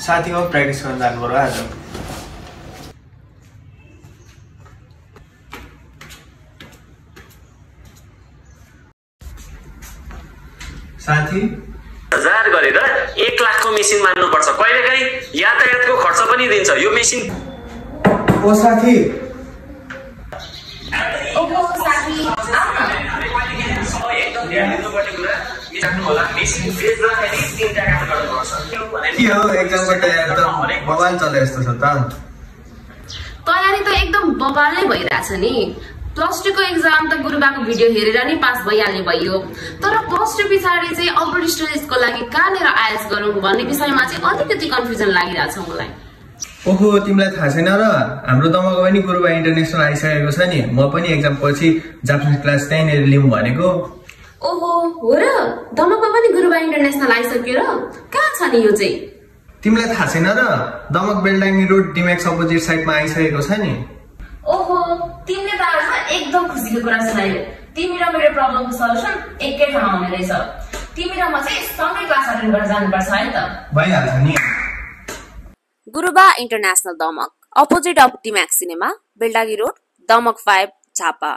साथी हो प्र्याक्टिस गर्न जानु पर्यो आज। साथी 1000 गरेर 1 लाखको मेसिन मान्नुपर्छ। कहिलेकाहीँ यातायातको खर्च पनि दिन्छ यो मेसिन। ओ साथी के हो एक्जामको तयारी त बवाल चले जस्तो छ त। तयारी त एकदम बवाल नै भइरहेछ नि। प्लस 2 को एक्जाम त गुरुबाको भिडियो हेरेर नै पास भइहाल्ने भयो, तर प्लस 2 पछाडि चाहिँ अपर स्टडिजको लागि कहाँनिर आइएल्स गरौँ भन्ने विषयमा चाहिँ अलिकति कन्फ्युजन लागिरहेछ मलाई। ओहो तिमीलाई थाहा छैन र, हाम्रो दमको पनि गुरुबा इन्टरनेसनल आइसकेको छ नि। म पनि एक्जाम पछि जापानिज क्लास त्यहीँनिर लिउँ भनेको। ओहो हो र, दमकमा पनि गुरुबा इन्टरनेसनल आइसक्यो र? कहाँ छ नि यो चाहिँ? तिमीलाई थाहा छैन र, दमक बेलडाङ्गी रोड डिमेक्स अपोजिट साइडमा आइसकेको छ नि। ओहो तिमीले त एकदम खुसीको कुरा सुनायौ। तिमी र मेरो प्रब्लमको सल्युसन एकै ठाउँमा आउने रहेछ। तिमी र म चाहिँ सँगै क्लास अटेन्ड गरेर जानुपर्छ है त। भइहाल्छ नि। Guruba international Damak opposite of Dimex cinema Beldangi road Damak 5 Jhapa.